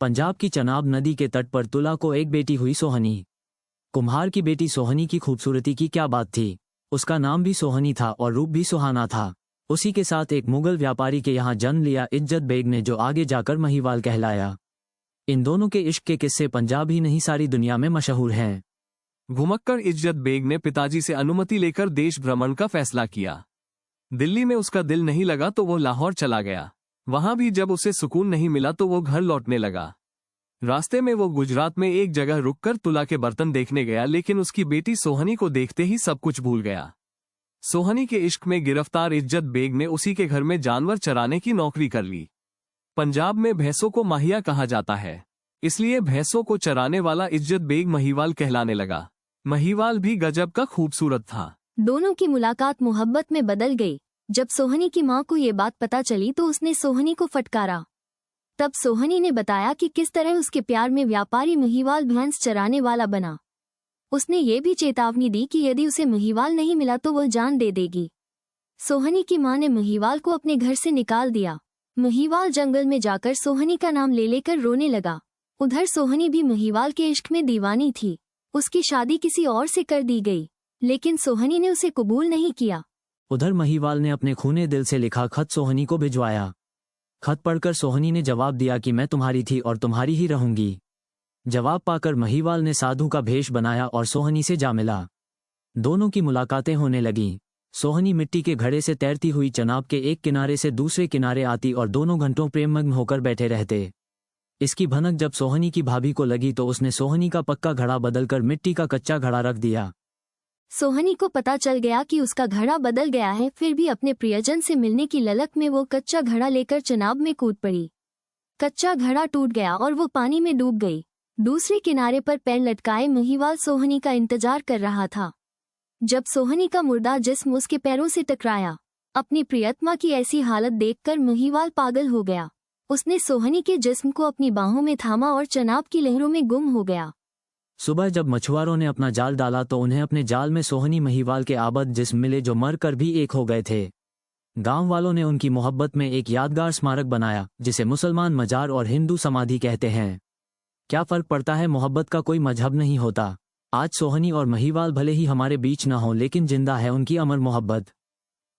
पंजाब की चनाब नदी के तट पर तुला को एक बेटी हुई सोहनी। कुम्हार की बेटी सोहनी की खूबसूरती की क्या बात थी। उसका नाम भी सोहनी था और रूप भी सुहाना था। उसी के साथ एक मुगल व्यापारी के यहाँ जन्म लिया इज्जत बेग ने, जो आगे जाकर महिवाल कहलाया। इन दोनों के इश्क के किस्से पंजाब ही नहीं सारी दुनिया में मशहूर हैं। घुमक्कड़ इज्जत बेग ने पिताजी से अनुमति लेकर देश भ्रमण का फैसला किया। दिल्ली में उसका दिल नहीं लगा तो वो लाहौर चला गया। वहां भी जब उसे सुकून नहीं मिला तो वो घर लौटने लगा। रास्ते में वो गुजरात में एक जगह रुककर तुला के बर्तन देखने गया, लेकिन उसकी बेटी सोहनी को देखते ही सब कुछ भूल गया। सोहनी के इश्क में गिरफ्तार इज्जत बेग ने उसी के घर में जानवर चराने की नौकरी कर ली। पंजाब में भैंसों को माहिया कहा जाता है, इसलिए भैंसों को चराने वाला इज्जत बेग महिवाल कहलाने लगा। महिवाल भी गजब का खूबसूरत था। दोनों की मुलाकात मोहब्बत में बदल गई। जब सोहनी की मां को ये बात पता चली तो उसने सोहनी को फटकारा। तब सोहनी ने बताया कि किस तरह उसके प्यार में व्यापारी महिवाल भैंस चराने वाला बना। उसने ये भी चेतावनी दी कि यदि उसे महिवाल नहीं मिला तो वह जान दे देगी। सोहनी की मां ने महिवाल को अपने घर से निकाल दिया। महिवाल जंगल में जाकर सोहनी का नाम ले लेकर रोने लगा। उधर सोहनी भी महिवाल के इश्क में दीवानी थी। उसकी शादी किसी और से कर दी गई, लेकिन सोहनी ने उसे कबूल नहीं किया। उधर महिवाल ने अपने खूने दिल से लिखा खत सोहनी को भिजवाया। खत पढ़कर सोहनी ने जवाब दिया कि मैं तुम्हारी थी और तुम्हारी ही रहूंगी। जवाब पाकर महिवाल ने साधु का भेष बनाया और सोहनी से जा मिला। दोनों की मुलाकातें होने लगीं। सोहनी मिट्टी के घड़े से तैरती हुई चनाब के एक किनारे से दूसरे किनारे आती और दोनों घंटों प्रेममग्न होकर बैठे रहते। इसकी भनक जब सोहनी की भाभी को लगी तो उसने सोहनी का पक्का घड़ा बदलकर मिट्टी का कच्चा घड़ा रख दिया। सोहनी को पता चल गया कि उसका घड़ा बदल गया है, फिर भी अपने प्रियजन से मिलने की ललक में वो कच्चा घड़ा लेकर चनाब में कूद पड़ी। कच्चा घड़ा टूट गया और वो पानी में डूब गई। दूसरे किनारे पर पैर लटकाए महिवाल सोहनी का इंतजार कर रहा था। जब सोहनी का मुर्दा जिस्म उसके पैरों से टकराया, अपनी प्रियतमा की ऐसी हालत देखकर महिवाल पागल हो गया। उसने सोहनी के जिस्म को अपनी बाहों में थामा और चनाब की लहरों में गुम हो गया। सुबह जब मछुआरों ने अपना जाल डाला तो उन्हें अपने जाल में सोहनी महिवाल के आबद जिस्म मिले, जो मर कर भी एक हो गए थे। गांव वालों ने उनकी मोहब्बत में एक यादगार स्मारक बनाया, जिसे मुसलमान मजार और हिंदू समाधि कहते हैं। क्या फर्क पड़ता है, मोहब्बत का कोई मजहब नहीं होता। आज सोहनी और महिवाल भले ही हमारे बीच न हो, लेकिन जिंदा है उनकी अमर मोहब्बत।